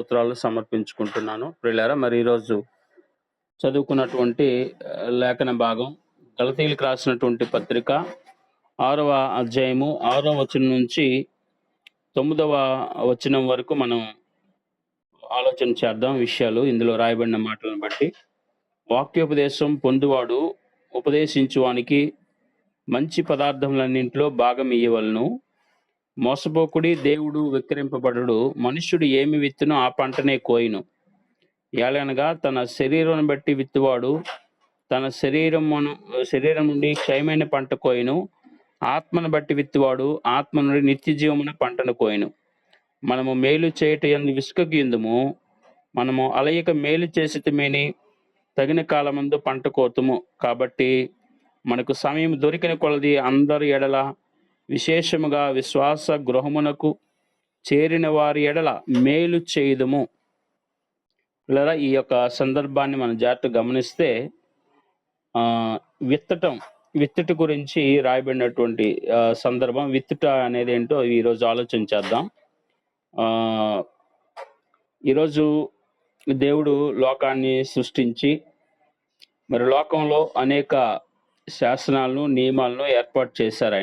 స్తోత్రాలు సమర్పించుకుంటున్నాను. ప్రియులారా, మరి ఈరోజు చదువుకున్నటువంటి లేఖన భాగం గలతీయులకు రాసినటువంటి పత్రిక 6వ అధ్యాయము 6వ వచనం నుంచి 9వ వచనం వరకు మనం ఆలోచన చేద్దాం. విషయాలు ఇందులో రాయబడిన మాటలను బట్టి. వాక్యోపదేశం పొందువాడు ఉపదేశించువానికి మంచి పదార్థములన్నింటిలో భాగం ఇయ్యవలెను. మోసపోకుడి, దేవుడు వెక్కిరింపబడడు. మనుష్యుడు ఏమి విత్తునో ఆ పంటనే కోయును. ఏలనగా తన శరీరం బట్టి విత్తువాడు తన శరీరం నుండి క్షయమైన పంట కోయును. ఆత్మను బట్టి విత్తువాడు ఆత్మ నుండి నిత్య జీవమున పంటను కోయును. మనము మేలు చేయట యందు విసుకగిందుము. మనము అలయక మేలు చేసితిమేని తగిన కాలమందు పంట కోతుము. కాబట్టి మనకు సమయం దొరికిన కొలది అందరి ఎడల, విశేషముగా విశ్వాస గృహమునకు చేరిన వారి ఎడల మేలు చేయుదుము. లేదా ఈ యొక్క సందర్భాన్ని మనం జాగ్రత్తగా గమనిస్తే విత్తుట గురించి రాయబడినటువంటి సందర్భం. విత్తుట అనేది ఏంటో ఈరోజు ఆలోచన చేద్దాం. ఈరోజు దేవుడు లోకాన్ని సృష్టించి మరి లోకంలో అనేక శాసనాలను, నియమాలను ఏర్పాటు చేశారు.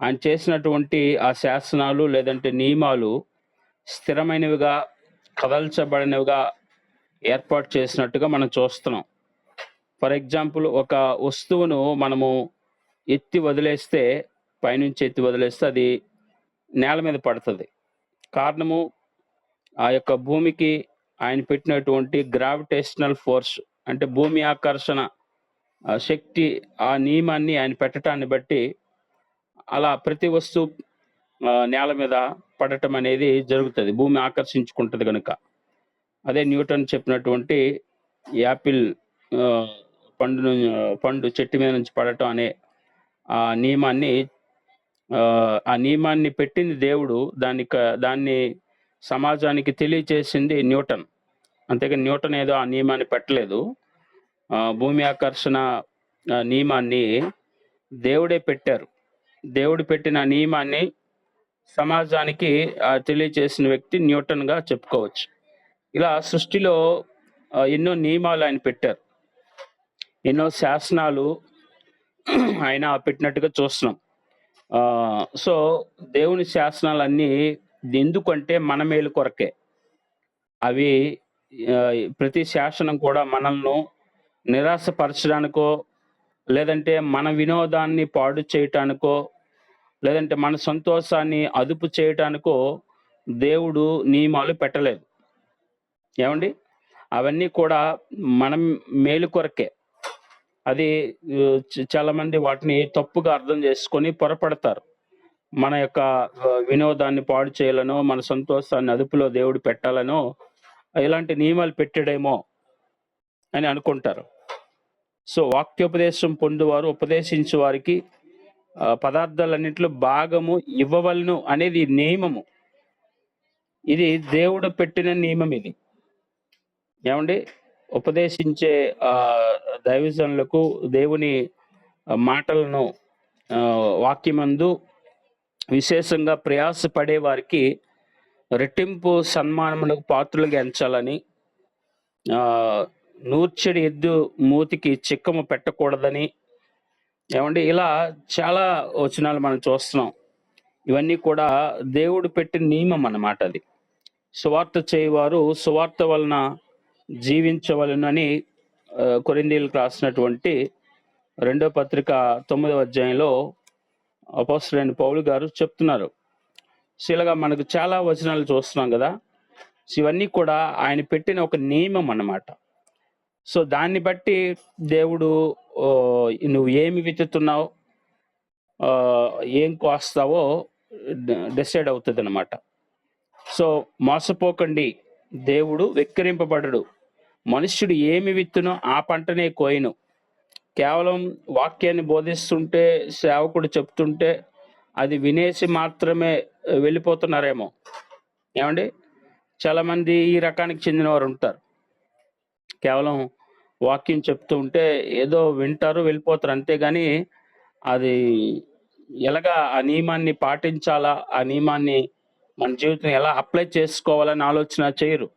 ఆయన చేసినటువంటి ఆ శాసనాలు లేదంటే నియమాలు స్థిరమైనవిగా, కదల్చబడినవిగా ఏర్పాటు చేసినట్టుగా మనం చూస్తున్నాం. ఫర్ ఎగ్జాంపుల్, ఒక వస్తువును మనము పైనుంచి ఎత్తి వదిలేస్తే అది నేల మీద పడుతుంది. కారణము ఆ యొక్క భూమికి ఆయన పెట్టినటువంటి గ్రావిటేషనల్ ఫోర్స్, అంటే భూమి ఆకర్షణ శక్తి, ఆ నియమాన్ని ఆయన పెట్టడాన్ని బట్టి అలా ప్రతి వస్తువు నేల మీద పడటం అనేది జరుగుతుంది. భూమి ఆకర్షించుకుంటుంది కనుక. అదే న్యూటన్ చెప్పినటువంటి యాపిల్ పండు చెట్టు మీద నుంచి పడటం అనే ఆ నియమాన్ని పెట్టింది దేవుడు. దాన్ని సమాజానికి తెలియచేసింది న్యూటన్. అంతేగాని న్యూటన్ ఏదో ఆ నియమాన్ని పెట్టలేదు. భూమి ఆకర్షణ నియమాన్ని దేవుడే పెట్టారు. దేవుడు పెట్టిన నియమాన్ని సమాజానికి తెలియచేసిన వ్యక్తి న్యూటన్గా చెప్పుకోవచ్చు. ఇలా సృష్టిలో ఎన్నో నియమాలు ఆయన పెట్టారు, ఎన్నో శాసనాలు ఆయన పెట్టినట్టుగా చూస్తున్నాం. సో దేవుని శాసనాలన్నీ ఎందుకంటే మన మేలు కొరకే. అవి ప్రతి శాసనం కూడా మనల్ని నిరాశపరచడానికో, లేదంటే మన వినోదాన్ని పాడు చేయటానికో, లేదంటే మన సంతోషాన్ని అదుపు చేయటానికో దేవుడు నియమాలు పెట్టలేదు. ఏమండి? అవన్నీ కూడా మనం మేలు కొరకే. అది చాలా మంది వాటిని తప్పుగా అర్థం చేసుకొని పొరపడతారు. మన యొక్క వినోదాన్ని పాడు చేయాలనో, మన సంతోషాన్ని అదుపులో దేవుడు పెట్టాలనో ఇలాంటి నియమాలు పెట్టాడేమో అని అనుకుంటారు. సో వాక్యోపదేశం పొందువారు ఉపదేశించే వారికి పదార్థాలన్నింటిలో భాగము ఇవ్వవలను అనేది నియమము. ఇది దేవుడు పెట్టిన నియమం. ఇది ఏమండి? ఉపదేశించే దైవజనులకు దేవుని మాటలను వాక్యమందు విశేషంగా ప్రయాసపడే వారికి రెట్టింపు సన్మానములకు పాత్రలుగా ఎంచాలని, నూర్చెడి ఎద్దు మూతికి చిక్కము పెట్టకూడదని, ఏమండి, ఇలా చాలా వచనాలు మనం చూస్తున్నాం. ఇవన్నీ కూడా దేవుడు పెట్టిన నియమం అన్నమాట. అది సువార్త చేయవారు సువార్త వలన జీవించవలనని కొరింథీయులకు రాసినటువంటి 2వ పత్రిక 9వ అధ్యాయంలో అపోస్తలుడైన పౌలు గారు చెప్తున్నారు. ఇలాగా మనకు చాలా వచనాలు చూస్తున్నాం కదా. ఇవన్నీ కూడా ఆయన పెట్టిన ఒక నియమం అన్నమాట. సో దాన్ని బట్టి దేవుడు నువ్వు ఏమి విత్తుతున్నావు, ఏం కోస్తావో డిసైడ్ అవుతుంది అన్నమాట. సో మోసపోకండి, దేవుడు వెక్కిరింపబడడు. మనుష్యుడు ఏమి విత్తునో ఆ పంటనే కోయును. కేవలం వాక్యాన్ని బోధిస్తుంటే, సేవకుడు చెప్తుంటే అది వినేసి మాత్రమే వెళ్ళిపోతున్నారేమో. ఏమండి? చాలామంది ఈ రకానికి చెందిన వారు ఉంటారు. కేవలం వాక్యం చెప్తూ ఉంటే ఏదో వింటారు, వెళ్ళిపోతారు. అంతేగాని అది ఎలాగా ఆ నియమాన్ని పాటించాలా, ఆ నియమాన్ని మన జీవితం ఎలా అప్లై చేసుకోవాలని ఆలోచన చేయరు.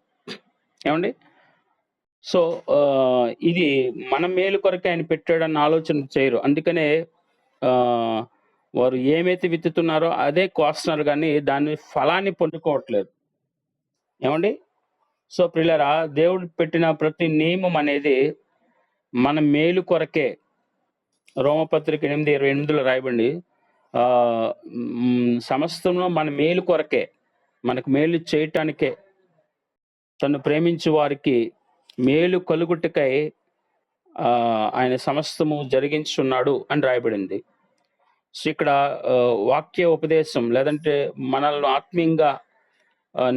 ఏవండి? సో, ఇది మన మేలు కొరకే ఆయన పెట్టాడన్న ఆలోచన చేయరు. అందుకనే ఆహ్, వారు ఏమైతే విత్తుతున్నారో అదే కోస్తున్నారు గానీ, దాని ఫలాన్ని పొందుకోవట్లేదు. ఏవండి? సో, ప్రియులారా, దేవుడు పెట్టిన ప్రతి నియమం అనేది మన మేలు కొరకే. రోమపత్రిక 8:28లో రాయబడింది. సమస్తమును మన మేలు కొరకే. మనకు మేలు చేయటానికే. తన్ను ప్రేమించు వారికి మేలు కలుగుటకై ఆయన సమస్తము జరిగించున్నాడు అని రాయబడింది. సో, ఇక్కడ వాక్య ఉపదేశం లేదంటే మనల్ని ఆత్మీయంగా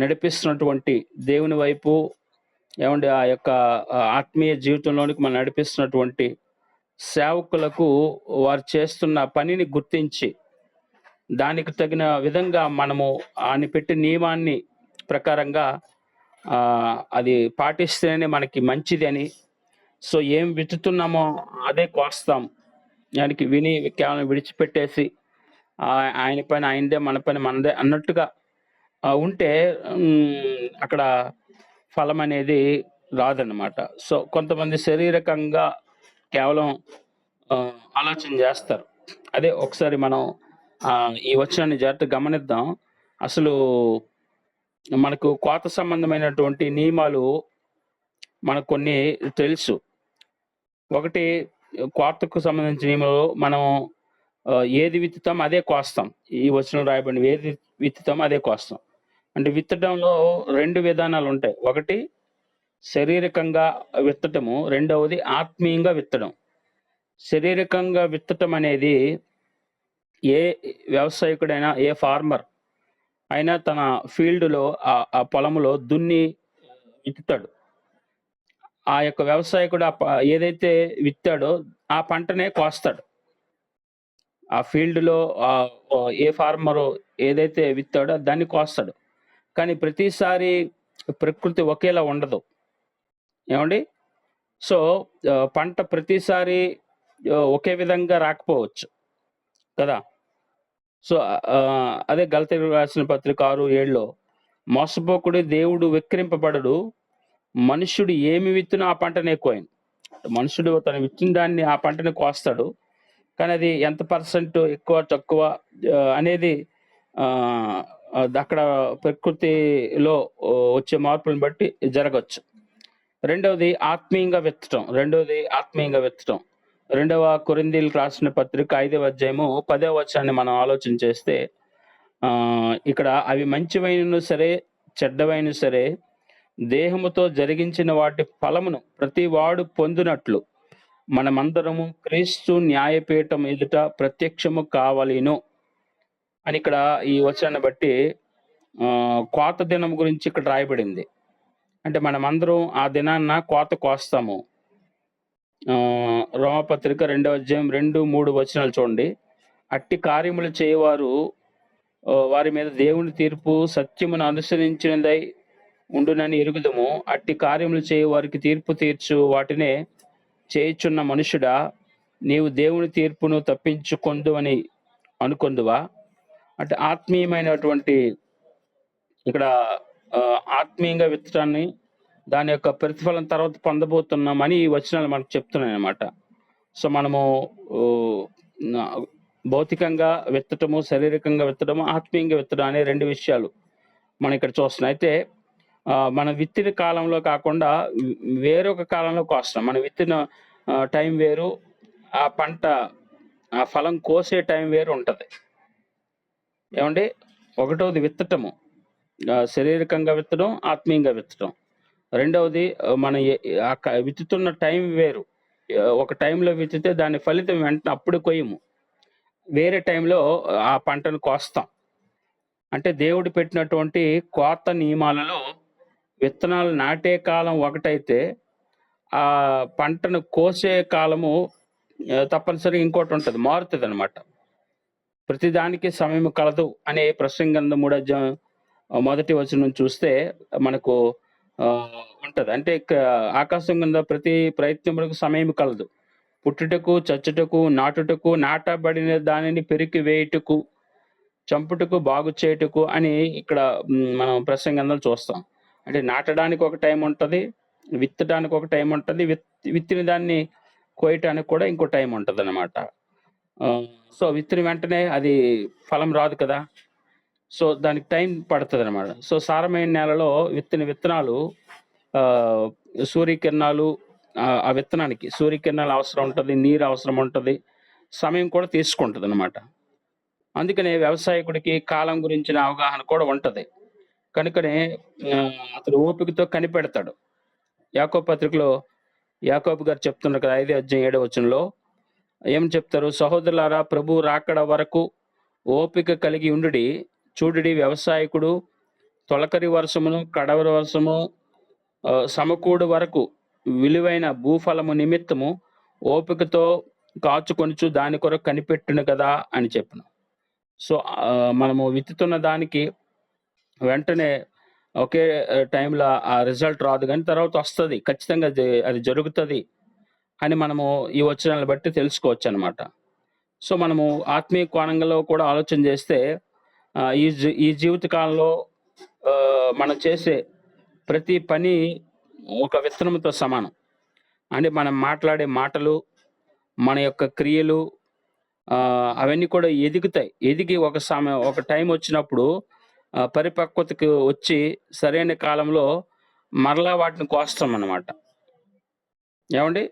నడిపిస్తున్నటువంటి దేవుని వైపు ఏమండి ఆ యొక్క ఆత్మీయ జీవితంలోనికి మనం నడిపిస్తున్నటువంటి సేవకులకు వారు చేస్తున్న పనిని గుర్తించి దానికి తగిన విధంగా మనము ఆయన పెట్టిన నియమాన్ని ప్రకారంగా అది పాటిస్తేనే మనకి మంచిది అని. సో, ఏం విత్తుతున్నామో అదే కోస్తాం. దానికి విని కేవలం విడిచిపెట్టేసి ఆయన పని ఆయనదే, మన పని మనదే అన్నట్టుగా ఉంటే అక్కడ ఫలం అనేది రాదన్నమాట. సో, కొంతమంది శారీరకంగా కేవలం ఆలోచన చేస్తారు. అదే ఒకసారి మనం ఈ వచనాన్ని జాగ్రత్తగా గమనిద్దాం. అసలు మనకు కోత సంబంధమైనటువంటి నియమాలు మనకు కొన్ని తెలుసు. ఒకటి కోతకు సంబంధించిన నియమాలు మనం ఏది విత్తుతామో అదే కోస్తాం. ఈ వచనం రాయబడినవి ఏది విత్తుతామో అదే కోస్తాం. అంటే విత్తడంలో 2 విధానాలుంటాయి. ఒకటి శారీరకంగా విత్తటము, రెండవది ఆత్మీయంగా విత్తడం. శారీరకంగా విత్తటం అనేది ఏ వ్యవసాయకుడైనా, ఏ ఫార్మర్ అయినా తన ఫీల్డ్‌లో ఆ పొలంలో దున్ని విత్తుతాడు. ఆ యొక్క వ్యవసాయకుడు ఏదైతే విత్తాడో ఆ పంటనే కోస్తాడు. ఆ ఫీల్డ్‌లో ఏ ఫార్మరు ఏదైతే విత్తాడో దాన్ని కోస్తాడు. కానీ ప్రతిసారి ప్రకృతి ఒకేలా ఉండదు. ఏవండి? సో, పంట ప్రతిసారి ఒకే విధంగా రాకపోవచ్చు కదా! సో, అదే గలతీయులకు రాసిన పత్రిక 6:7లో మోసపోకుడి దేవుడు వెక్కిరింపబడడు. మనుష్యుడు ఏమి విత్తునో ఆ పంటనే కోయును. మనుషుడు తను విత్తిన దాన్ని ఆ పంటని కోస్తాడు. కానీ అది ఎంత పర్సెంట్ ఎక్కువ, తక్కువ అనేది అక్కడ ప్రకృతిలో వచ్చే మార్పులను బట్టి జరగొచ్చు. రెండవది ఆత్మీయంగా విత్తటం. 2వ కొరింథీయులకు రాసిన పత్రిక 5వ అధ్యాయము 10వ వచనాన్ని మనం ఆలోచన చేస్తే ఇక్కడ అవి మంచివైనను సరే, చెడ్డవైనను సరే, దేహముతో జరిగించిన వాటి ఫలమును ప్రతి వాడు పొందునట్లు మనమందరము క్రీస్తు న్యాయపీఠం ఎదుట ప్రత్యక్షము కావలెను అని ఇక్కడ ఈ వచనాన్ని బట్టి కోత దినం గురించి ఇక్కడ రాయబడింది. అంటే మనమందరం ఆ దినాన్న కోత కోస్తాము. రోమపత్రిక 2వ అధ్యాయం 2, 3 వచనాలు చూడండి. అట్టి కార్యములు చేయవారు వారి మీద దేవుని తీర్పు సత్యమును అనుసరించినదై ఉండునని ఎరుగుదుము. అట్టి కార్యములు చేయ వారికి తీర్పు తీర్చు వాటినే చేయుచున్న మనుషుడా, నీవు దేవుని తీర్పును తప్పించుకొందు అని అనుకొందువా? అంటే ఆత్మీయమైనటువంటి ఇక్కడ ఆత్మీయంగా విత్తడాన్ని దాని యొక్క ప్రతిఫలం తర్వాత పొందబోతున్నామని ఈ వచనాలు మనకు చెప్తున్నాయన్నమాట. సో, మనము భౌతికంగా విత్తటము, శారీరకంగా విత్తడము, ఆత్మీయంగా విత్తడం అనే 2 విషయాలు మనం ఇక్కడ చూస్తున్నాం. అయితే మనం విత్తిన కాలంలో కాకుండా వేరొక కాలంలో కోస్తాం. మనం విత్తిన టైం వేరు, ఆ పంట ఆ ఫలం కోసే టైం వేరు ఉంటది. ఏవండి? ఒకటోది విత్తటము, శారీరకంగా విత్తడం, ఆత్మీయంగా విత్తడం. రెండవది మన విత్తుతున్న టైం వేరు. ఒక టైంలో విత్తితే దాని ఫలితం వెంటనే అప్పుడు కొయ్యము. వేరే టైంలో ఆ పంటను కోస్తాం. అంటే దేవుడు పెట్టినటువంటి కోత నియమాలలో విత్తనాలు నాటే కాలం ఒకటైతే, ఆ పంటను కోసే కాలము తప్పనిసరిగా ఇంకోటి ఉంటది. మారుతదనమాట. ప్రతిదానికి సమయం కలదు అనే ప్రసంగి గ్రంథం 3వ అధ్యాయం మొదటి వచనం చూస్తే మనకు ఉంటది. అంటే ఆకాశం కింద ప్రతి ప్రయత్నములకు సమయం కలదు. పుట్టుటకు, చచ్చుటకు, నాటుటకు, నాటబడిన దానిని పెరికి వేయుటకు, చంపుటకు, బాగు చేయుటకు అని ఇక్కడ మనం ప్రసంగంలో చూస్తాం. అంటే నాటడానికి ఒక టైం ఉంటది. విత్తడానికి ఒక టైం ఉంటది. విత్తిన దాన్ని కోయటానికి కూడా ఇంకో టైం ఉంటదనమాట. సో, విత్తిన వెంటనే అది ఫలం రాదు కదా! సో, దానికి టైం పడతదనమాట. సో, సారమైన నేలలో విత్తిన విత్తనాలు ఆహ్, సూర్యకిరణాలు ఆ విత్తనానికి సూర్యకిరణాలు అవసరం ఉంటది. నీరు అవసరం ఉంటది. సమయం కూడా తీసుకుంటదనమాట. అందుకనే వ్యవసాయకుడికి కాలం గురించిన అవగాహన కూడా ఉంటది. కనుకనే అతడు ఓపికతో కనిపెడతాడు. యాకోబు పత్రికలో యాకోబు గారు చెప్తున్నారు కదా! 5 అధ్యాయం 7 వచనంలో ఏమని చెప్తారు? సహోదరులారా, ప్రభువు రాకడ వరకు ఓపిక కలిగి ఉండుడి. చూడుడి, వ్యవసాయకుడు తొలకరి వర్షమును, కడవరి వర్షము సమకూడు వరకు విలువైన భూఫలము నిమిత్తము ఓపికతో కాచుకొనుచు దాని కొరకు కనిపెట్టును కదా అని చెప్పెను. సో, మనము విత్తుతున్న దానికి వెంటనే ఒకే టైంలో ఆ రిజల్ట్ రాదు గానీ తర్వాత వస్తది. ఖచ్చితంగా అది జరుగుతది అని మనము ఈ వచనాలను బట్టి తెలుసుకోవచ్చనమాట. సో, మనము ఆత్మీయ కోణంలో కూడా ఆలోచన చేస్తే ఈ జీవిత కాలంలో మనం చేసే ప్రతి పని ఒక విత్తనంతో సమానం. అంటే మనం మాట్లాడే మాటలు, మన యొక్క క్రియలు అవన్నీ కూడా ఎదుగుతాయి. ఎదిగి ఒక టైం వచ్చినప్పుడు పరిపక్వతకు వచ్చి సరైన కాలంలో మరలా వాటిని కోస్తామనమాట. ఏవండీ?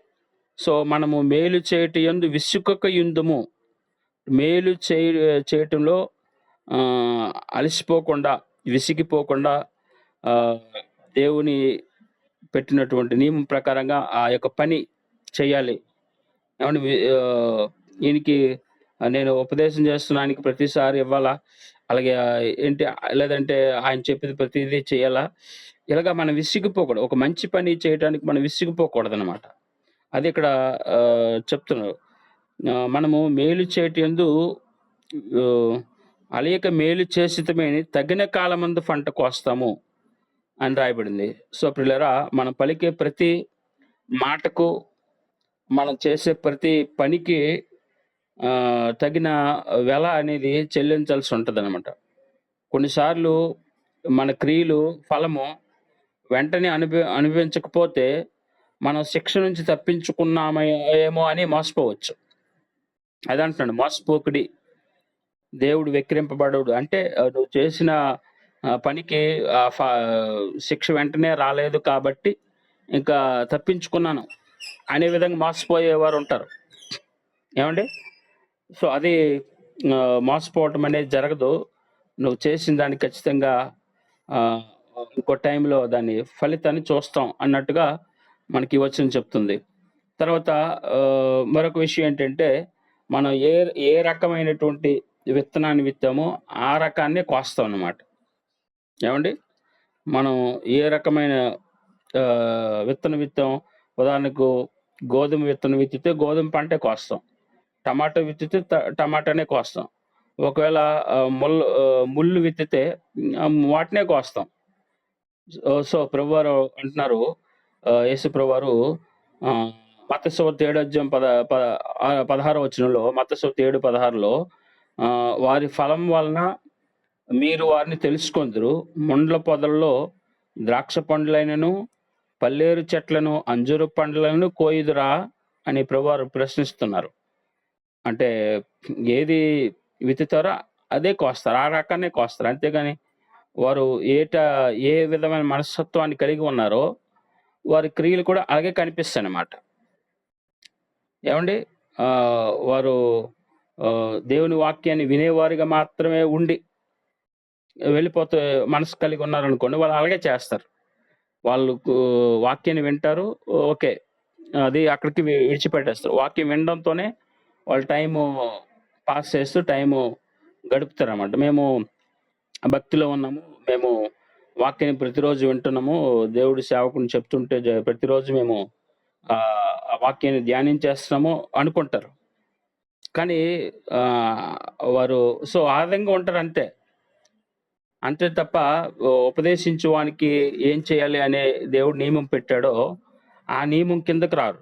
సో, మనము మేలు చేయుట యందు విసుకకయుందుము. మేలు చేయటంలో అలసిపోకుండా, విసిగిపోకుండా దేవుని పెట్టినటువంటి నియమం ప్రకారంగా ఆ యొక్క పని చేయాలి. ఏవండీ? ఈయనకి నేను ఉపదేశం చేస్తున్నానికి ప్రతిసారి ఇవ్వాలా? అలాగే ఏంటి లేదంటే ఆయన చెప్పేది ప్రతీదీ చేయాలా? ఇలాగ మనం విసిగిపోకూడదు. ఒక మంచి పని చేయటానికి మనం విసిగిపోకూడదనమాట. అది ఇక్కడ చెప్తున్నారు. మనము మేలు చేయుటయందు అలయక మేలు చేసితమని తగిన కాలమందు పంట కోస్తాము అని రాయబడింది. సో, ప్రియులారా, మనం పలికే ప్రతి మాటకు, మనం చేసే ప్రతి పనికి తగిన వెల అనేది చెల్లించాల్సి ఉంటదనమాట. కొన్నిసార్లు మన క్రియలు ఫలము వెంటనే అనుభవించకపోతే మనం శిక్ష నుంచి తప్పించుకున్నామేమో అని మోసపోవచ్చు. అదంటున్నాడు, మోసపోకుడి, దేవుడు వెక్కిరింపబడడు. అంటే నువ్వు చేసిన పనికి శిక్ష వెంటనే రాలేదు కాబట్టి ఇంకా తప్పించుకున్నాను అనే విధంగా మోసపోయేవారు ఉంటారు. ఏమండి? సో, అది మోసపోవటం అనేది జరగదు. నువ్వు చేసిన దానికి ఖచ్చితంగా ఇంకో టైంలో దాని ఫలితాన్ని చూస్తాం అన్నట్టుగా మనకి ఈ వచనం చెప్తుంది. తర్వాత మరొక విషయం ఏంటంటే, మనం ఏ రకమైనటువంటి విత్తనాన్ని విత్తామో ఆ రకాన్నే కోస్తాం అన్నమాట. ఏవండీ? మనం ఏ రకమైన విత్తనం విత్తాం, ఉదాహరణకు గోధుమ విత్తనం విత్తితే గోధుమ పంటే కోస్తాం. టమాటా విత్తితే టమాటానే కోస్తాం. ఒకవేళ ముళ్ళు విత్తితే వాటినే కోస్తాం. సో, ప్రభువారు అంటున్నారు, యేసు ప్రభువారు మత్తయి సువార్త 7 అధ్యాయం 16 వచనంలో, మత్తయి సువార్త 7:16లో వారి ఫలం వలన మీరు వారిని తెలుసుకొందురు. ముండ్ల పొదల్లో ద్రాక్ష పండ్లైనను, పల్లేరు చెట్లను, అంజూరు పండ్లను కోయుదురా అని ప్రభువారు ప్రశ్నిస్తున్నారు. అంటే ఏది విత్తుతారో అదే కోస్తారు. ఆ రకాన్నే కోస్తారు. అంతేగాని వారు ఏ విధమైన మనస్తత్వాన్ని కలిగి ఉన్నారో వారి క్రియలు కూడా అలాగే కనిపిస్తాయన్నమాట. ఏవండీ? వారు దేవుని వాక్యాన్ని వినేవారిగా మాత్రమే ఉండి వెళ్ళిపోతే మనసు కలిగి ఉన్నారనుకోండి, వాళ్ళు అలాగే చేస్తారు. వాళ్ళు వాక్యాన్ని వింటారు. ఓకే. అది అక్కడికి విడిచిపెట్టేస్తారు. వాక్యం వినడంతోనే వాళ్ళు టైము పాస్ చేస్తూ గడుపుతారన్నమాట. మేము భక్తిలో ఉన్నాము. మేము వాక్యాన్ని ప్రతిరోజు వింటున్నాము. దేవుడి సేవకుని చెప్తుంటే ప్రతిరోజు మేము ఆ వాక్యాన్ని ధ్యానించేస్తున్నాము అనుకుంటారు. కానీ వారు సో, ఆ విధంగా ఉంటారు అంతే. అంతే తప్ప ఉపదేశించువానికి ఏం చేయాలి అనే దేవుడు నియమం పెట్టాడో, ఆ నియమం కిందకి రారు.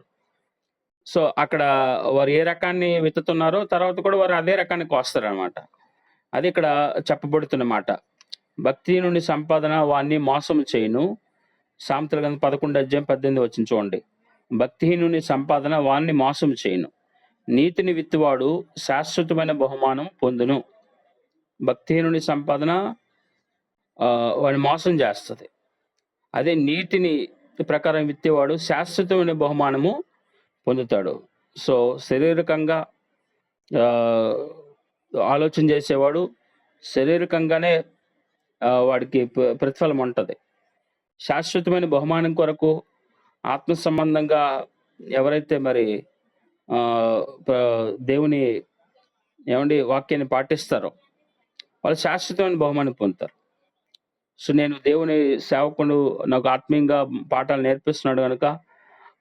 సో, అక్కడ వారు ఏ రకాన్ని విత్తుతున్నారో తర్వాత కూడా వారు అదే రకాన్ని కోస్తారనమాట. అది ఇక్కడ చెప్పబడుతున్న మాట. భక్తిహీనుని సంపాదన వాణ్ణి మోసము చేయును. సామెతల గ్రంథం 11:18 చూడండి. భక్తిహీనుని సంపాదన వాణ్ణి మోసము చేయును. నీతిని విత్తువాడు శాశ్వతమైన బహుమానం పొందును. భక్తిహీనుని సంపాదన వాడిని మోసం చేస్తది. అదే నీతిని ప్రకారం విత్తేవాడు శాశ్వతమైన బహుమానము పొందుతాడు. సో శారీరకంగా ఆలోచన చేసేవాడు శారీరకంగానే వాడికి ప్రతిఫలం ఉంటుంది. శాశ్వతమైన బహుమానం కొరకు ఆత్మ సంబంధంగా ఎవరైతే మరి దేవుని వాక్యాన్ని పాటిస్తారో వాళ్ళు శాశ్వతమైన బహుమానం పొందుతారు. సో నేను దేవుని సేవకుడు, నాకు ఆత్మీయంగా పాఠాలు నేర్పిస్తున్నాడు కనుక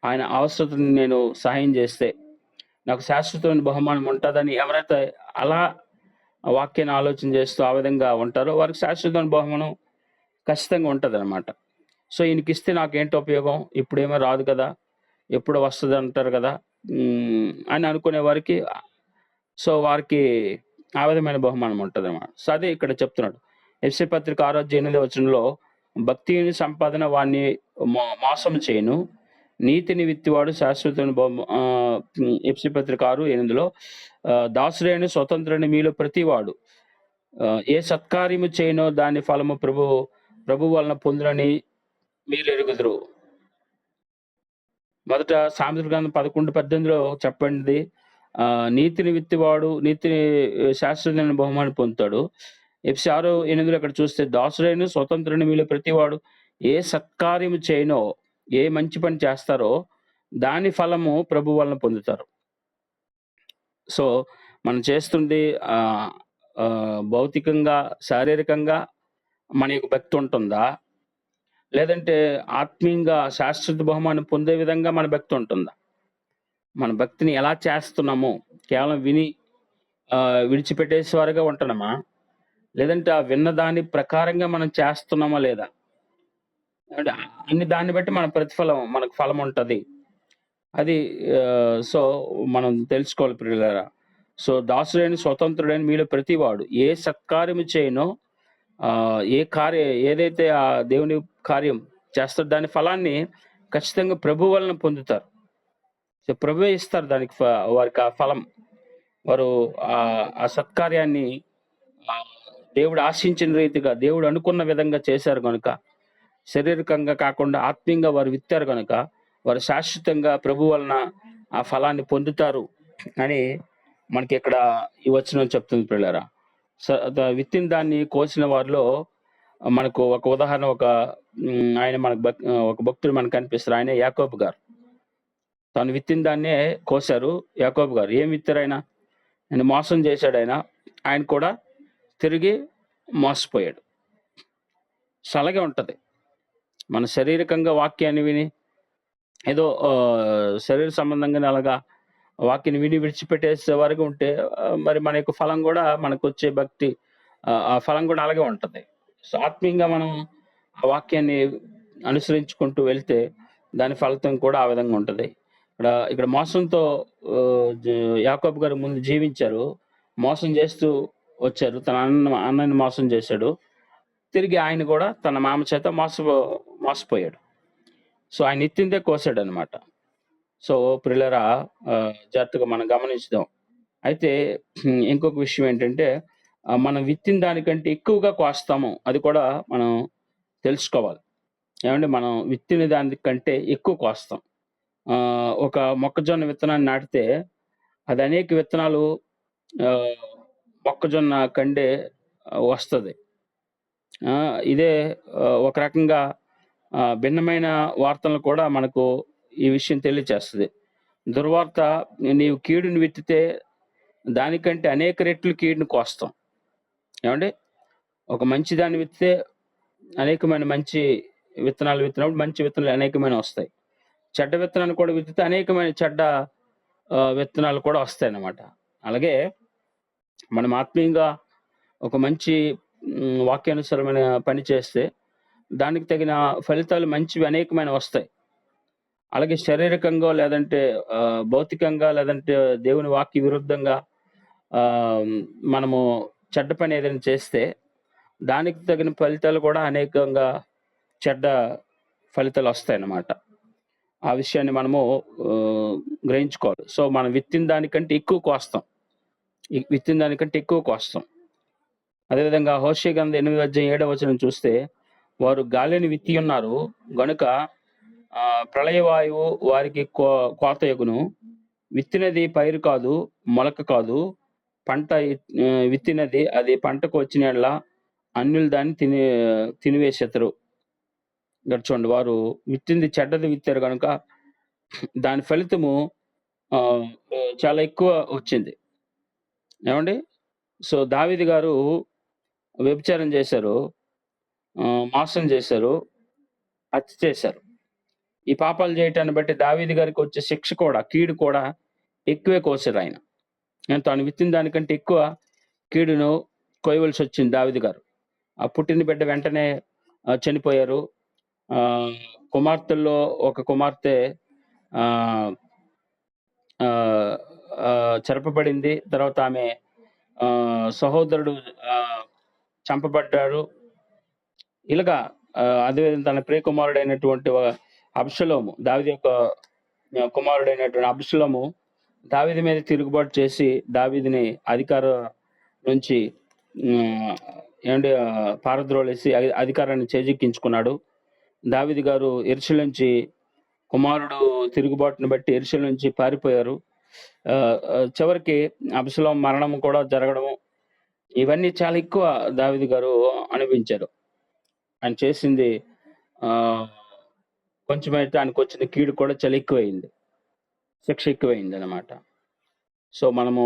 ఆయన అవసరతను నేను సహాయం చేస్తే నాకు శాశ్వతమైన బహుమానం ఉంటుందని ఎవరైతే అలా వాక్యాన్ని ఆలోచన చేస్తూ ఆ విధంగా ఉంటారో వారికి శాశ్వతమైన బహుమానం ఖచ్చితంగా ఉంటుంది అనమాట. సో ఈయనకి ఇస్తే నాకేంటి ఉపయోగం, ఇప్పుడేమో రాదు కదా, ఎప్పుడు వస్తుంది అంటారు కదా అని అనుకునే వారికి సో వారికి ఆ విధమైన బహుమానం ఉంటుంది అనమాట. సో అదే ఇక్కడ చెప్తున్నాడు. ఎఫ్ఎస్సీ పత్రిక 6:8 భక్తిని సంపాదన వాణ్ణి మోసం చేయను, నీతిని విత్తివాడు శాశ్వతమైన ఎఫ్ఎస్సీ పత్రిక 6:8 దాసుడైన స్వతంత్రుని మీలో ప్రతివాడు ఏ సత్కార్యము చేయనో దాని ఫలము ప్రభు వలన పొందునని మీరు ఎరుగుదురు. మొదట సామెతల గ్రంథం 11:18 చెప్పండి, నీతిని విత్తివాడు నీతిని శాశ్వతమైన బహుమానం పొందుతాడు. ఎఫ్ఎస్సీ 6:8 అక్కడ చూస్తే దాసుడైన స్వతంత్రుని మీలో ప్రతివాడు ఏ సత్కార్యము చేయనో, ఏ మంచి పని చేస్తారో దాని ఫలము ప్రభు వలన పొందుతారు. సో మనం చేస్తుంది భౌతికంగా శారీరకంగా మన యొక్క భక్తి ఉంటుందా, లేదంటే ఆత్మీయంగా శాశ్వత బహుమానం పొందే విధంగా మన భక్తి ఉంటుందా? మన భక్తిని ఎలా చేస్తున్నాము? కేవలం విని విడిచిపెట్టేసేవారుగా ఉంటున్నామా, లేదంటే ఆ విన్న దాని ప్రకారంగా మనం చేస్తున్నామా లేదా? అంటే అన్ని దాన్ని బట్టి మన ప్రతిఫలం మనకు ఫలం ఉంటుంది. అది సో మనం తెలుసుకోవాలి ప్రియులారా. సో దాసుడైన స్వతంత్రుడైన మీలో ప్రతివాడు ఏ సత్కార్యము చేయనో, ఏదైతే ఆ దేవుని కార్యం చేస్తారో దాని ఫలాన్ని ఖచ్చితంగా ప్రభు వలన పొందుతారు. సో ప్రభువే ఇస్తారు దానికి వారికి ఆ ఫలం. వారు ఆ సత్కార్యాన్ని దేవుడు ఆశించిన రీతిగా దేవుడు అనుకున్న విధంగా చేశారు కనుక, శారీరకంగా కాకుండా ఆత్మీయంగా వారు విత్తారు కనుక వారు శాశ్వతంగా ప్రభు వలన ఆ ఫలాన్ని పొందుతారు అని మనకి ఇక్కడ ఈ వచనం చెప్తుంది ప్రియులారా. విత్తిన దాన్ని కోసిన వారిలో మనకు ఒక ఉదాహరణ, ఆయన మనకు ఒక భక్తుడు మనకు కనిపిస్తారు. ఆయన యాకోబు గారు. తను విత్తిన దాన్నే కోసారు యాకోబు గారు. ఏం విత్తారు ఆయన? ఆయన మోసం చేశాడు. ఆయన కూడా తిరిగి మోసపోయాడు. సో అలాగే ఉంటుంది. మన శారీరకంగా వాక్యాన్ని విని ఏదో శరీర సంబంధంగానే అలాగా వాక్యాన్ని విని విడిచిపెట్టేసే వరకు ఉంటే మరి మన యొక్క ఫలం కూడా, మనకు వచ్చే భక్తి ఆ ఫలం కూడా అలాగే ఉంటుంది. సో ఆత్మీయంగా మనం ఆ వాక్యాన్ని అనుసరించుకుంటూ వెళ్తే దాని ఫలితం కూడా ఆ విధంగా ఉంటుంది. ఇక్కడ మోసంతో యాకోబు గారు ముందు జీవించారు, మోసం చేస్తూ వచ్చారు. తన అన్నని మోసం చేశాడు, తిరిగి ఆయన కూడా తన మామ చేత మోసపోయాడు. సో ఆయన ఎత్తిందే కోసాడు అనమాట. సో ప్రియులారా, జాగ్రత్తగా మనం గమనించుదాం. అయితే ఇంకొక విషయం ఏంటంటే, మనం విత్తిన దానికంటే ఎక్కువగా కోస్తాము, అది కూడా మనం తెలుసుకోవాలి. ఏమంటే మనం విత్తిన దానికంటే ఎక్కువ కోస్తాం. ఒక మొక్కజొన్న విత్తనాన్ని నాటితే అది అనేక విత్తనాలు మొక్కజొన్న కండే వస్తుంది. ఇదే ఒక రకంగా భిన్నమైన వార్తలను కూడా మనకు ఈ విషయం తెలియచేస్తుంది. దుర్వార్త, నీవు కీడుని విత్తితే దానికంటే అనేక రెట్లు కీడుని కోస్తాం. ఏమండి, ఒక మంచి దాన్ని విత్తితే అనేకమైన మంచి విత్తనాలు విత్తినప్పుడు మంచి విత్తనాలు అనేకమైన వస్తాయి. చెడ్డ విత్తనాన్ని కూడా విత్తితే అనేకమైన చెడ్డ విత్తనాలు కూడా వస్తాయి అన్నమాట. అలాగే మనం ఆత్మీయంగా ఒక మంచి వాక్యానుసారమైన పని చేస్తే దానికి తగిన ఫలితాలు మంచివి అనేకమైన వస్తాయి. అలాగే శారీరకంగా, లేదంటే భౌతికంగా, లేదంటే దేవుని వాక్య విరుద్ధంగా మనము చెడ్డ పని ఏదైనా చేస్తే దానికి తగిన ఫలితాలు కూడా అనేకంగా చెడ్డ ఫలితాలొస్తాయన్నమాట. ఆ విషయాన్ని మనము గ్రహించుకోవాలి. సో, మనం విత్తిన దానికంటే ఎక్కువ కోస్తాం. విత్తిన దానికంటే ఎక్కువ కోస్తాం. అదేవిధంగా హోషేయ గ్రంథం 8 అధ్యాయం 7 వచనం చూస్తే, వారు గాలిని విత్తియున్నారు గనుక ప్రళయ వాయువు వారికి కోతయగును. విత్తినది పైరు కాదు, మొలక కాదు. పంట విత్తినది అది పంటకు వచ్చిన యెడల అన్యులు దాన్ని తినివేసెదరు. ఇక్కడ చూడండి, వారు విత్తింది చెడ్డది విత్తారు గనుక దాని ఫలితము చాలా ఎక్కువ వచ్చింది. ఏవండీ? సో, దావీదు గారు వ్యభిచారం చేశారు, మోసం చేశారు, హత్య చేశారు. ఈ పాపాలు చేయటాన్ని బట్టి దావీదు గారికి వచ్చే శిక్ష కూడా, కీడు కూడా ఎక్కువే కోసారాయన. తాను విత్తిన దానికంటే ఎక్కువ కీడును కోయవలసొచ్చింది దావీదు గారు. ఆ పుట్టిన బిడ్డ వెంటనే చనిపోయారు. కుమార్తెల్లో ఒక కుమార్తె చెరపబడింది. తర్వాత ఆమె సహోదరుడు చంపబడ్డాడు. ఇలాగా అదేవిధంగా తన ప్రియ కుమారుడైనటువంటి అబ్షలోము, దావీదు యొక్క కుమారుడైనటువంటి అబ్షలోము దావీదు మీద తిరుగుబాటు చేసి దావీదుని అధికారం నుంచి పారద్రోలేసి అధికారాన్ని చేజిక్కించుకున్నాడు. దావీదు గారు యెరూషలేము నుంచి కుమారుడు తిరుగుబాటును బట్టి యెరూషలేము నుంచి పారిపోయారు. చివరికి అబ్షలోము మరణం కూడా జరగడము, ఇవన్నీ చాలా ఎక్కువ దావీదు గారు అనుభవించారు. ఆయన చేసింది కొంచెమైతే ఆయనకొచ్చిన కీడు కూడా చాలా ఎక్కువైంది, శిక్ష ఎక్కువైందనమాట. సో, మనము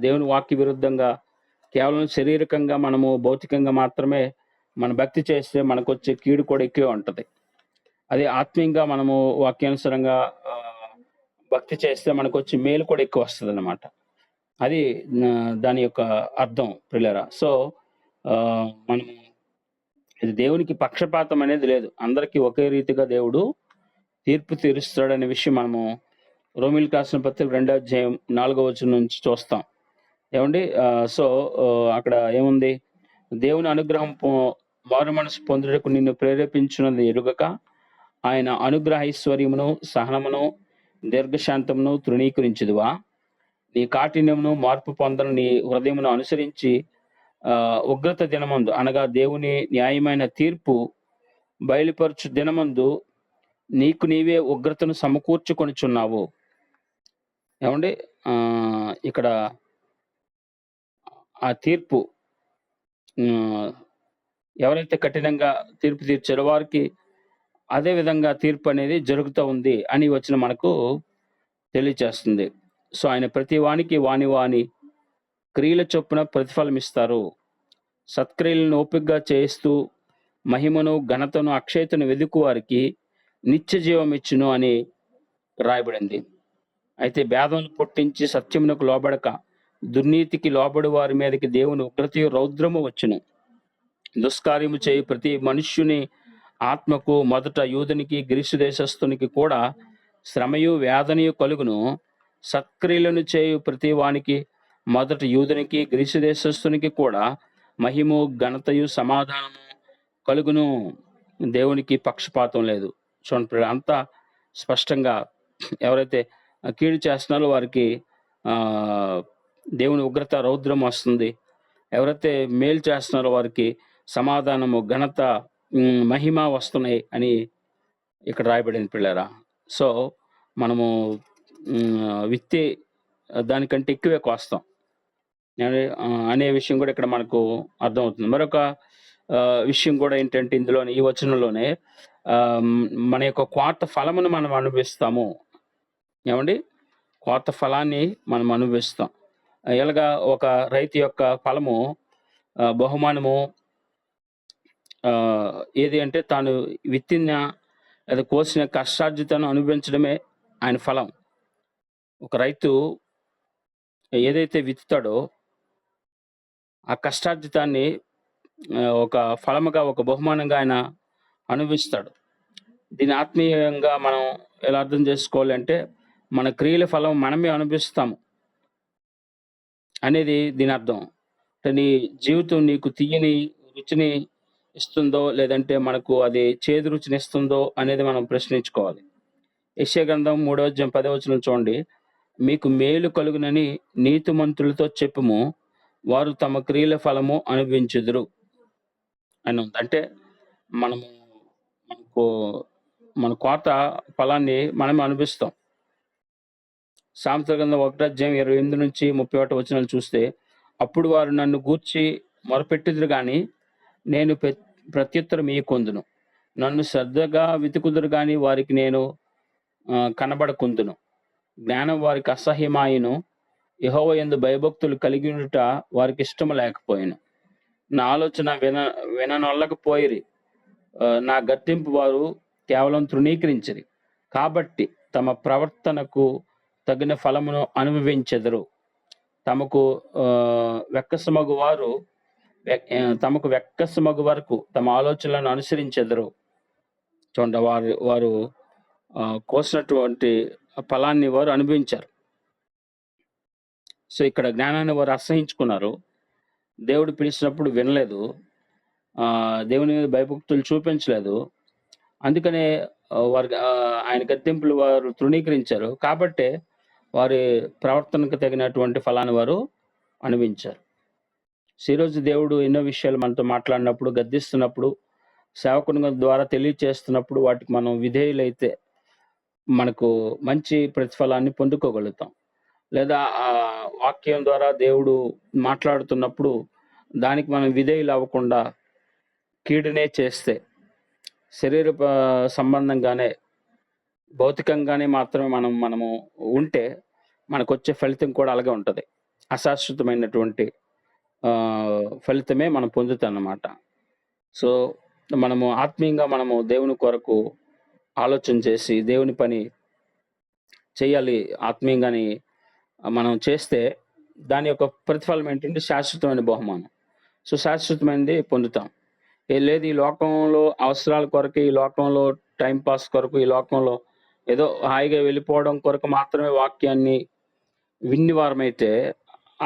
దేవుని వాక్య విరుద్ధంగా కేవలం శారీరకంగా మనము భౌతికంగా మాత్రమే మన భక్తి చేస్తే మనకొచ్చే కీడు కూడా ఎక్కువే ఉంటది. అదే ఆత్మీయంగా మనము వాక్యానుసారంగా భక్తి చేస్తే మనకొచ్చే మేలు కూడా ఎక్కువ వస్తదనమాట. అది దాని యొక్క అర్థం ప్రియులారా. సో, మనము ఇది దేవునికి పక్షపాతం అనేది లేదు. అందరికీ ఒకే రీతిగా దేవుడు తీర్పు తీరుస్తాడనే విషయం మనము రోమీయులకు రాసిన పత్రిక 2వ అధ్యాయం 4వ వచనం నుంచి చూస్తాం. ఏమండి? సో, అక్కడ ఏముంది? దేవుని అనుగ్రహం మారు మనసు పొందుటకు నిన్ను ప్రేరేపించున్నది ఎరుగక ఆయన అనుగ్రహ ఐశ్వర్యమును, సహనమును, దీర్ఘశాంతమును తృణీకరించుదువా? నీ కాఠిన్యమును మార్పు పొందని నీ హృదయమును అనుసరించి ఉగ్రత దినమందు అనగా దేవుని న్యాయమైన తీర్పు బయలుపరచు దినమందు నీకు నీవే ఉగ్రతను సమకూర్చుకొనుచున్నావు. ఏమండి? ఇక్కడ ఆ తీర్పు ఎవరైతే కఠినంగా తీర్పు తీర్చారో వారికి అదే విధంగా తీర్పు అనేది జరుగుతూ ఉంది అని వచ్చిన మనకు తెలియచేస్తుంది. సో, ఆయన ప్రతి వానికి వాని క్రియల చొప్పున ప్రతిఫలం ఇస్తారు. సత్క్రియలను ఓపికగా చేస్తూ మహిమను, ఘనతను, అక్షయతను వెదుకు వారికి నిత్య జీవం ఇచ్చును అని రాయబడింది. అయితే భేదములు పుట్టించి సత్యమునకు లోబడక దుర్నీతికి లోబడి వారి మీదకి దేవుని ఉగ్రతయు రౌద్రము వచ్చును. దుష్కార్యము చేయు ప్రతి మనుష్యుని ఆత్మకు మొదట యూదునికి, గ్రీసు దేశస్థునికి కూడా శ్రమయు వేదనయు కలుగును. సత్క్రియలను చేయు ప్రతి వానికి మొదట యూదునికి, గ్రీసు దేశస్థునికి కూడా మహిము, ఘనతయు, సమాధానము కలుగును. దేవునికి పక్షపాతం లేదు. చూడండి, అంతా స్పష్టంగా ఎవరైతే కీడు చేస్తున్నారో వారికి దేవుని ఉగ్రత రౌద్రం వస్తుంది. ఎవరైతే మేలు చేస్తున్నారో వారికి సమాధానము, ఘనత, మహిమ వస్తున్నాయి అని ఇక్కడ రాయబడింది పిల్లరా. సో, మనము విత్తే దానికంటే ఎక్కువే కోస్తాం అనే విషయం కూడా ఇక్కడ మనకు అర్థమవుతుంది. మరొక విషయం కూడా ఏంటంటే ఇందులోనే ఈ వచనంలోనే మన యొక్క కోత ఫలమును మనం అనుభవిస్తాము. ఏమండి? కోత ఫలాన్ని మనం అనుభవిస్తాం. ఎలాగా? ఒక రైతు యొక్క ఫలము బహుమానము ఏది అంటే తాను విత్తిన లేదా కోసిన కష్టార్జితను అనుభవించడమే ఆయన ఫలం. ఒక రైతు ఏదైతే విత్తుతాడో ఆ కష్టార్జితాన్ని ఒక ఫలముగా, ఒక బహుమానంగా ఆయన అనుభవిస్తాడు. దీని ఆత్మీయంగా మనం ఎలా అర్థం చేసుకోవాలి అంటే మన క్రియల ఫలం మనమే అనుభవిస్తాము అనేది దీని అర్థం. అంటే నీ జీవితం నీకు తీయని రుచిని ఇస్తుందో, లేదంటే మనకు అది చేదు రుచినిస్తుందో అనేది మనం ప్రశ్నించుకోవాలి. యెషయా గ్రంథం 3వ అధ్యాయం 10వ వచనం చూడండి. మీకు మేలు కలుగునని నీతిమంతులతో చెప్పుము. వారు తమ క్రియల ఫలము అనుభవించుదురు అని ఉంది. అంటే మనము మనకు మన కోత ఫలాన్ని మనమే అనుభవిస్తాం. సామెతల గ్రంథం 1వ అధ్యాయం 28-31 వచనాలు చూస్తే, అప్పుడు వారు నన్ను గూర్చి మొరపెట్టుదురు గాని, నేను ప్రత్యుత్తరం ఇయ్యకుందును. నన్ను శ్రద్ధగా వెతుకుదురు గాని వారికి నేను కనబడకుందును. జ్ఞానం వారికి అసహ్యమాయెను. యెహోవా యందు భయభక్తులు కలిగి ఉండుట వారికి ఇష్టము లేకపోయెను. నా ఆలోచన విననొల్లకపోయిరి. నా గద్దింపు వారు కేవలం తృణీకరించిరి. కాబట్టి తమ ప్రవర్తనకు తగిన ఫలమును అనుభవించెదరు. తమకు వెక్కసమగు వరకు తమ ఆలోచనలను అనుసరించెదరు. చూడండి, వారు కోసినటువంటి ఫలాన్ని వారు అనుభవించారు. సో ఇక్కడ జ్ఞానాన్ని వారు అసహించుకున్నారు. దేవుడు పిలిచినప్పుడు వినలేదు. దేవుని మీద భయభక్తులు చూపించలేదు. అందుకనే ఆయన గద్దింపులు వారు తృణీకరించారు. కాబట్టే వారి ప్రవర్తనకు తగినటువంటి ఫలాన్ని వారు అనుభవించారు. ఈరోజు దేవుడు ఎన్నో విషయాలు మనతో మాట్లాడినప్పుడు, గద్దిస్తున్నప్పుడు, సేవకుని ద్వారా తెలియచేస్తున్నప్పుడు వాటికి మనం విధేయులైతే మనకు మంచి ప్రతిఫలాన్ని పొందుకోగలుగుతాం. లేదా వాక్యం ద్వారా దేవుడు మాట్లాడుతున్నప్పుడు దానికి మనం విధేయులు అవ్వకుండా కీడునే చేస్తే, శరీర సంబంధంగానే భౌతికంగానే మాత్రమే మనము ఉంటే మనకొచ్చే ఫలితం కూడా అలాగే ఉంటది. అశాశ్వతమైనటువంటి ఫలితమే మనం పొందుతామన్నమాట. సో మనము ఆత్మీయంగా మనము దేవుని కొరకు ఆలోచన చేసి దేవుని పని చేయాలి ఆత్మీయంగాని మనం చేస్తే దాని యొక్క ప్రతిఫలం ఏంటంటే శాశ్వతమైన బహుమానం. సో శాశ్వతమైనది పొందుతాం. లేదు ఈ లోకంలో అవసరాల కొరకు, ఈ లోకంలో టైం పాస్ కొరకు, ఈ లోకంలో ఏదో హాయిగా వెళ్ళిపోవడం కొరకు మాత్రమే వాక్యాన్ని విన్ని వారమైతే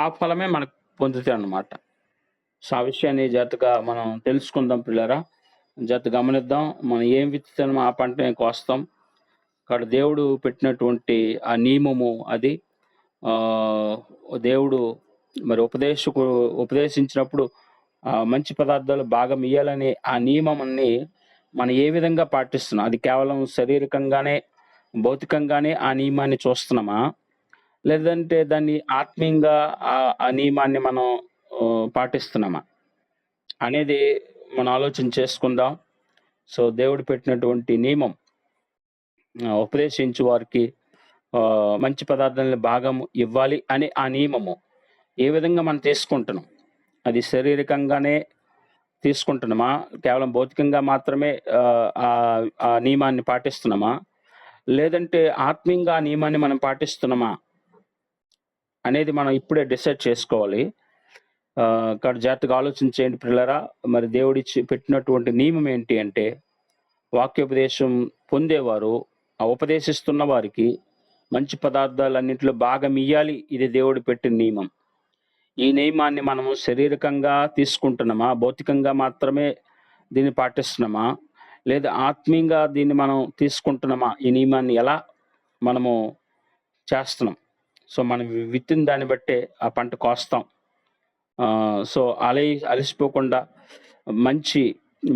ఆ ఫలమే మనకు పొందుతాయి అన్నమాట. సో ఆ విషయాన్ని జాగ్రత్తగా మనం తెలుసుకుందాం పిల్లరా. జాగ్రత్తగా గమనిద్దాం. మనం ఏం విత్తుతామో ఆ పంటనే కోస్తాం. ఇక్కడ దేవుడు పెట్టినటువంటి ఆ నియమము అది. దేవుడు మరి ఉపదేశించినప్పుడు మంచి పదార్థాలు భాగం ఇయ్యాలని ఆ నియమాన్ని మనం ఏ విధంగా పాటిస్తున్నాం? అది కేవలం శారీరకంగానే, భౌతికంగానే ఆ నియమాన్ని చూస్తున్నామా? లేదంటే దాన్ని ఆత్మీయంగా ఆ నియమాన్ని మనం పాటిస్తున్నామా అనేది మనం ఆలోచన చేసుకుందాం. సో దేవుడు పెట్టినటువంటి నియమం ఉపదేశించు వారికి మంచి పదార్థాలను భాగం ఇవ్వాలి అని ఆ నియమము ఏ విధంగా మనం తీసుకుంటున్నాం? అది శారీరకంగానే తీసుకుంటున్నామా? కేవలం భౌతికంగా మాత్రమే ఆ నియమాన్ని పాటిస్తున్నామా? లేదంటే ఆత్మీయంగా ఆ నియమాన్ని మనం పాటిస్తున్నామా అనేది మనం ఇప్పుడే డిసైడ్ చేసుకోవాలి. ఇక్కడ జాగ్రత్తగా ఆలోచించేయండి పిల్లరా. మరి దేవుడిచ్చి పెట్టినటువంటి నియమం ఏంటి అంటే, వాక్యోపదేశం పొందేవారు ఆ ఉపదేశిస్తున్న వారికి మంచి పదార్థాలన్నింటిలో భాగం ఇయ్యాలి. ఇది దేవుడు పెట్టిన నియమం. ఈ నియమాన్ని మనము శారీరకంగా తీసుకుంటున్నామా? భౌతికంగా మాత్రమే దీన్ని పాటిస్తున్నామా? లేదా ఆత్మీయంగా దీన్ని మనం తీసుకుంటున్నామా? ఈ నియమాన్ని ఎలా మనము చేస్తున్నాం? సో మనం విత్తిన దాన్ని బట్టే ఆ పంట కోస్తాం. సో అలసిపోకుండా మంచి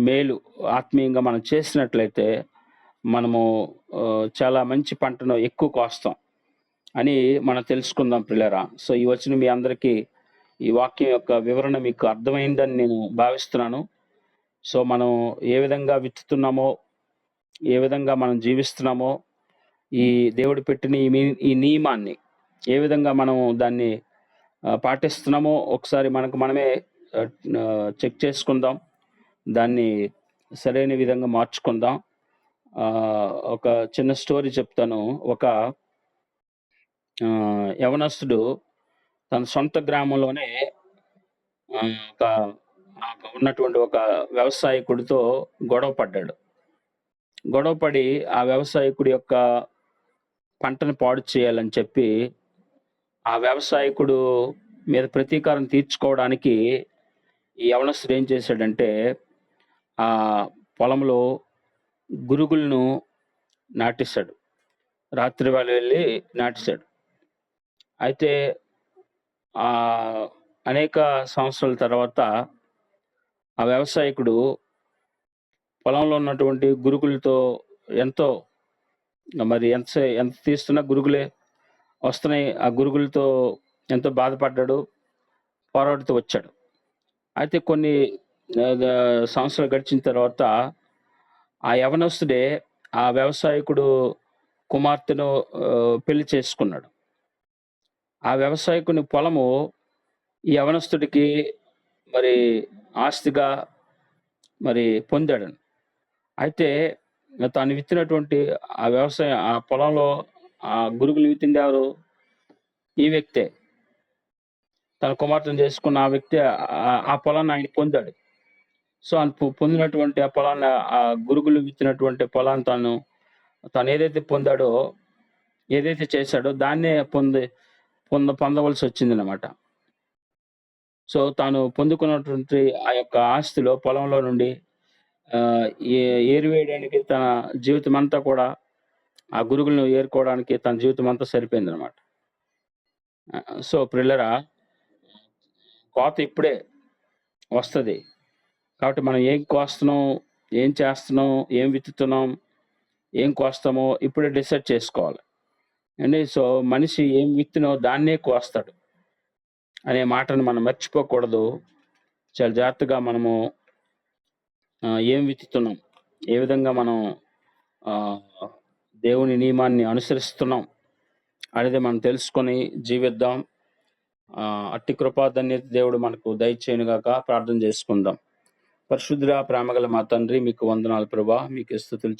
మేలు ఆత్మీయంగా మనం చేసినట్లయితే మనము చాలా మంచి పంటను ఎక్కువ కోస్తాం అని మనం తెలుసుకుందాం పిల్లరా. సో ఈ వచ్చిన మీ అందరికీ ఈ వాక్యం యొక్క వివరణ మీకు అర్థమైందని నేను భావిస్తున్నాను. సో మనం ఏ విధంగా విత్తుతున్నామో, ఏ విధంగా మనం జీవిస్తున్నామో, ఈ దేవుడు పెట్టిన ఈ నియమాన్ని ఏ విధంగా మనం దాన్ని పాటిస్తున్నామో ఒకసారి మనమే చెక్ చేసుకుందాం. దాన్ని సరైన విధంగా మార్చుకుందాం. ఒక చిన్న స్టోరీ చెప్తాను. ఒక యవనస్తుడు తన సొంత గ్రామంలోనే ఉన్నటువంటి ఒక వ్యవసాయకుడితో గొడవ పడ్డాడు. గొడవపడి ఆ వ్యవసాయకుడి యొక్క పంటను పాడు చేయాలని చెప్పి ఆ వ్యవసాయకుడు మీద ప్రతీకారం తీర్చుకోవడానికి ఈ యవనస్తుడు ఏం చేశాడంటే, ఆ పొలంలో గురుగులను నాటేశాడు. రాత్రి వేళ వెళ్లి నాటేశాడు. అయితే అనేక సంవత్సరాల తర్వాత ఆ వ్యవసాయకుడు పొలంలో ఉన్నటువంటి గురుగులతో ఎంతో మరి ఎంత తీస్తున్నా గురుగులే వస్తున్నాయి. ఆ గురుగులతో ఎంతో బాధపడ్డాడు. పోరాడుతూ వచ్చాడు. అయితే కొన్ని సంవత్సరాలు గడిచిన తర్వాత ఆ యవనస్తుడే ఆ వ్యవసాయకుడు కుమార్తెను పెళ్లి చేసుకున్నాడు. ఆ వ్యవసాయకుని పొలము ఈ యవనస్తుడికి మరి ఆస్తిగా మరి పొందాడు. అయితే తాను విత్తినటువంటి ఆ పొలంలో ఆ గురుగులు విత్తింది ఎవరు? ఈ వ్యక్తే. తన కుమార్తెను చేసుకున్న ఆ వ్యక్తి ఆ పొలాన్ని ఆయన పొందాడు. సో, పొందినటువంటి ఆ పొలాన్ని ఆ గురుగులు విత్తినటువంటి పొలాన్ని తను ఏదైతే పొందాడో, ఏదైతే చేశాడో దాన్నే పొందవలసొచ్చిందనమాట. సో, తాను పొందుకున్నటువంటి ఆ యొక్క ఆస్తిలో పొలంలో నుండి ఆహ్, ఏ ఏరివేయడానికి తన జీవితమంతా కూడా ఆ గురుగులను ఏరుకోవడానికి తన జీవితమంతా సరిపోయిందనమాట. సో, ప్రియులారా, కోత ఇప్పుడే వస్తది. కాబట్టి మనం ఏం కోస్తున్నాం, ఏం చేస్తున్నాం, ఏం విత్తుతున్నాం, ఏం కోస్తామో ఇప్పుడే డిసైడ్ చేసుకోవాలి. సో, మనిషి ఏం విత్తునో దాన్నే కోస్తాడు అనే మాటను మనం మర్చిపోకూడదు. చాలా జాగ్రత్తగా మనము ఏం విత్తుతున్నాం, ఏ విధంగా మనం ఆహ్, దేవుని నియమాన్ని అనుసరిస్తున్నాం అనేది మనం తెలుసుకొని జీవిద్దాం. అట్టి కృపా ధన్యత దేవుడు మనకు దయచేయునుగాక. ప్రార్థన చేసుకుందాం. పరిశుద్ధుడా, ప్రేమగల మా తండ్రి, మీకు వందనాలు ప్రభా. మీకే స్తుతులు